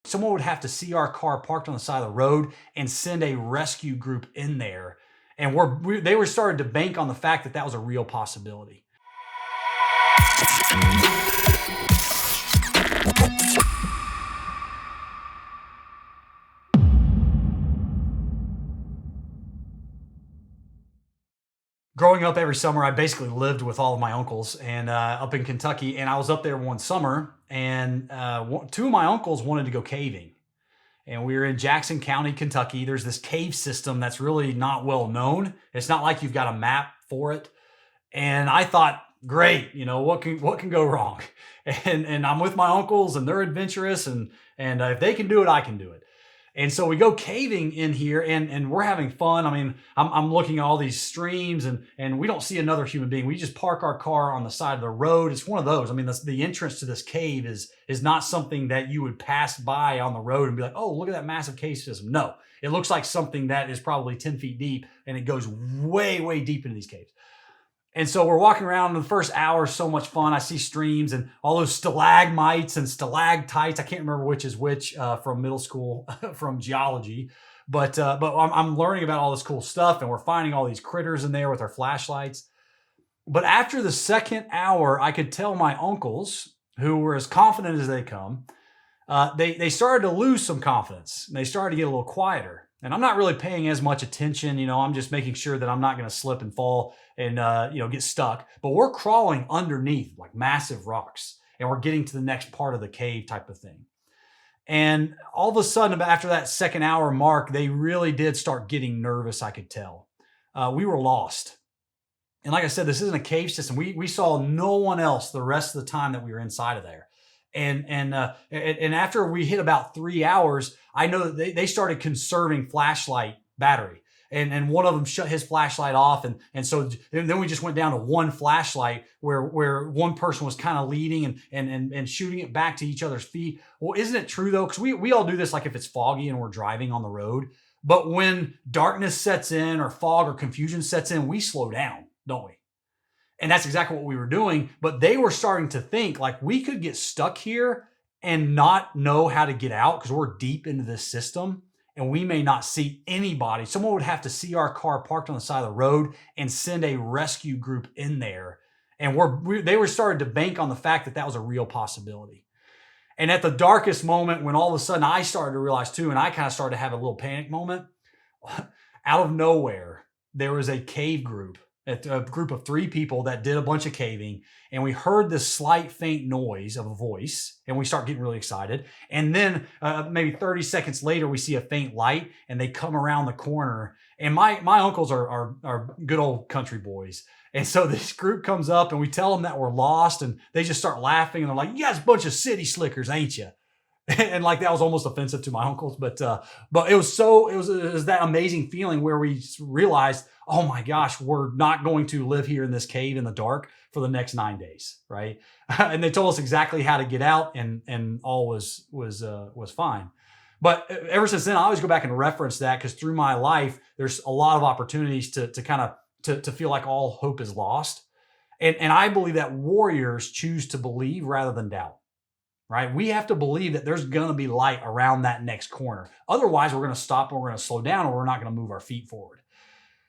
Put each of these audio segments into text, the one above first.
Someone would have to see our car parked on the side of the road and send a rescue group in there. And they were starting to bank on the fact that that was a real possibility. Growing up every summer, I basically lived with all of my uncles and up in Kentucky. And I was up there one summer, and two of my uncles wanted to go caving. And we were in Jackson County, Kentucky. There's this cave system that's really not well known. It's not like you've got a map for it. And I thought, great, what can go wrong? And I'm with my uncles, and they're adventurous, and if they can do it, I can do it. And so we go caving in here, and we're having fun. I mean, I'm looking at all these streams, and we don't see another human being. We just park our car on the side of the road. It's one of those. I mean, the entrance to this cave is not something that you would pass by on the road and be like, oh, look at that massive cave system. No, it looks like something that is probably 10 feet deep, and it goes way, way deep into these caves. And so we're walking around, and the first hour is so much fun. I see streams and all those stalagmites and stalactites. I can't remember which is which from middle school, from geology. But I'm learning about all this cool stuff, and we're finding all these critters in there with our flashlights. But after the second hour, I could tell my uncles, who were as confident as they come, they started to lose some confidence. And they started to get a little quieter. And I'm not really paying as much attention. I'm just making sure that I'm not going to slip and fall and get stuck. But we're crawling underneath like massive rocks, and we're getting to the next part of the cave type of thing. And all of a sudden, after that second hour mark, they really did start getting nervous. I could tell. We were lost. And like I said, this isn't a cave system. We saw no one else the rest of the time that we were inside of there. And after we hit about 3 hours, I know that they started conserving flashlight battery. And one of them shut his flashlight off. And so then we just went down to one flashlight where one person was kind of leading and shooting it back to each other's feet. Well, isn't it true though? Because we all do this like if it's foggy and we're driving on the road. But when darkness sets in or fog or confusion sets in, we slow down, don't we? And that's exactly what we were doing. But they were starting to think like we could get stuck here and not know how to get out because we're deep into this system and we may not see anybody. Someone would have to see our car parked on the side of the road and send a rescue group in there. And they were starting to bank on the fact that that was a real possibility. And at the darkest moment, when all of a sudden I started to realize too, and I kind of started to have a little panic moment, out of nowhere, there was a cave group. A group of 3 people that did a bunch of caving, and we heard this slight faint noise of a voice, and we start getting really excited. And then maybe 30 seconds later, we see a faint light, and they come around the corner. And my uncles are good old country boys. And so this group comes up, and we tell them that we're lost, and they just start laughing, and they're like, "You guys a bunch of city slickers, ain't you?" And like that was almost offensive to my uncles, but it was that amazing feeling where we realized, oh my gosh, we're not going to live here in this cave in the dark for the next 9 days, right? And they told us exactly how to get out, and all was fine. But ever since then, I always go back and reference that because through my life, there's a lot of opportunities to kind of to feel like all hope is lost, and I believe that warriors choose to believe rather than doubt. Right? We have to believe that there's going to be light around that next corner. Otherwise, we're going to stop and we're going to slow down, or we're not going to move our feet forward.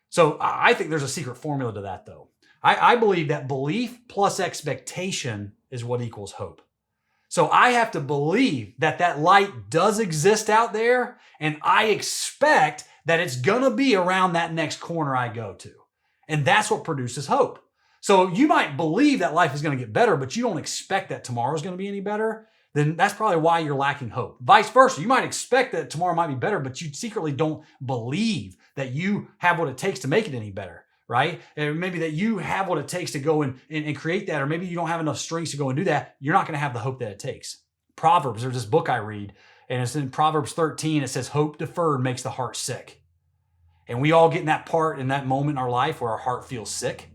So I think there's a secret formula to that, though. I believe that belief plus expectation is what equals hope. So I have to believe that that light does exist out there, and I expect that it's going to be around that next corner I go to. And that's what produces hope. So you might believe that life is going to get better, but you don't expect that tomorrow is going to be any better. Then that's probably why you're lacking hope. Vice versa, you might expect that tomorrow might be better, but you secretly don't believe that you have what it takes to make it any better, right? And maybe that you have what it takes to go and create that, or maybe you don't have enough strength to go and do that. You're not going to have the hope that it takes. Proverbs, there's this book I read, and it's in Proverbs 13. It says, hope deferred makes the heart sick. And we all get in that part, in that moment in our life where our heart feels sick.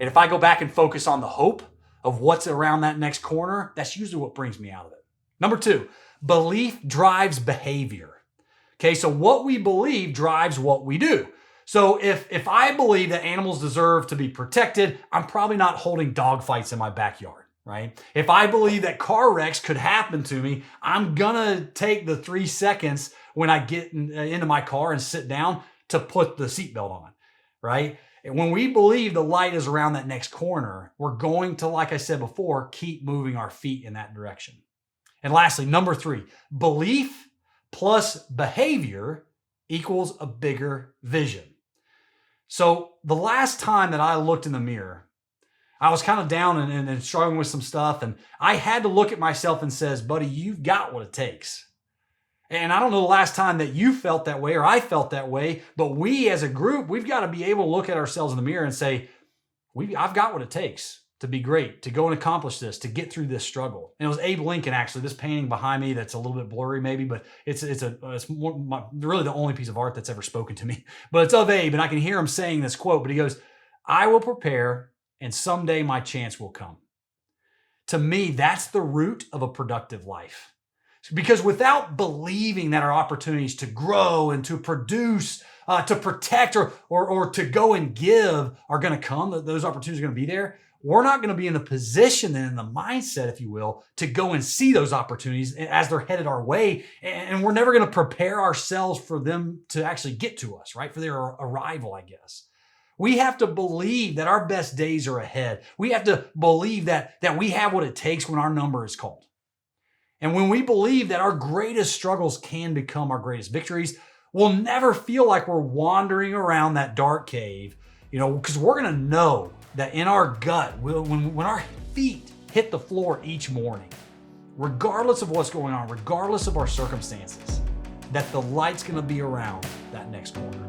And if I go back and focus on the hope of what's around that next corner, that's usually what brings me out of it. Number 2, belief drives behavior. Okay, so what we believe drives what we do. So if I believe that animals deserve to be protected, I'm probably not holding dog fights in my backyard. right? If I believe that car wrecks could happen to me, I'm gonna take the 3 seconds when I get into my car and sit down to put the seatbelt on, right? And when we believe the light is around that next corner, we're going to, like I said before, keep moving our feet in that direction. And lastly, number 3, belief plus behavior equals a bigger vision. So the last time that I looked in the mirror, I was kind of down and struggling with some stuff. And I had to look at myself and says, buddy, you've got what it takes. And I don't know the last time that you felt that way or I felt that way, but we as a group, we've got to be able to look at ourselves in the mirror and say, I've got what it takes to be great, to go and accomplish this, to get through this struggle. And it was Abe Lincoln, actually, this painting behind me that's a little bit blurry maybe, but it's really the only piece of art that's ever spoken to me. But it's of Abe, and I can hear him saying this quote, but he goes, I will prepare, and someday my chance will come. To me, that's the root of a productive life. Because without believing that our opportunities to grow and to produce, to protect, or to go and give are going to come, that those opportunities are going to be there, we're not going to be in the position and in the mindset, if you will, to go and see those opportunities as they're headed our way. And we're never going to prepare ourselves for them to actually get to us, right? For their arrival, I guess. We have to believe that our best days are ahead. We have to believe that we have what it takes when our number is called. And when we believe that our greatest struggles can become our greatest victories, we'll never feel like we're wandering around that dark cave, because we're going to know that in our gut, when our feet hit the floor each morning, regardless of what's going on, regardless of our circumstances, that the light's going to be around that next corner.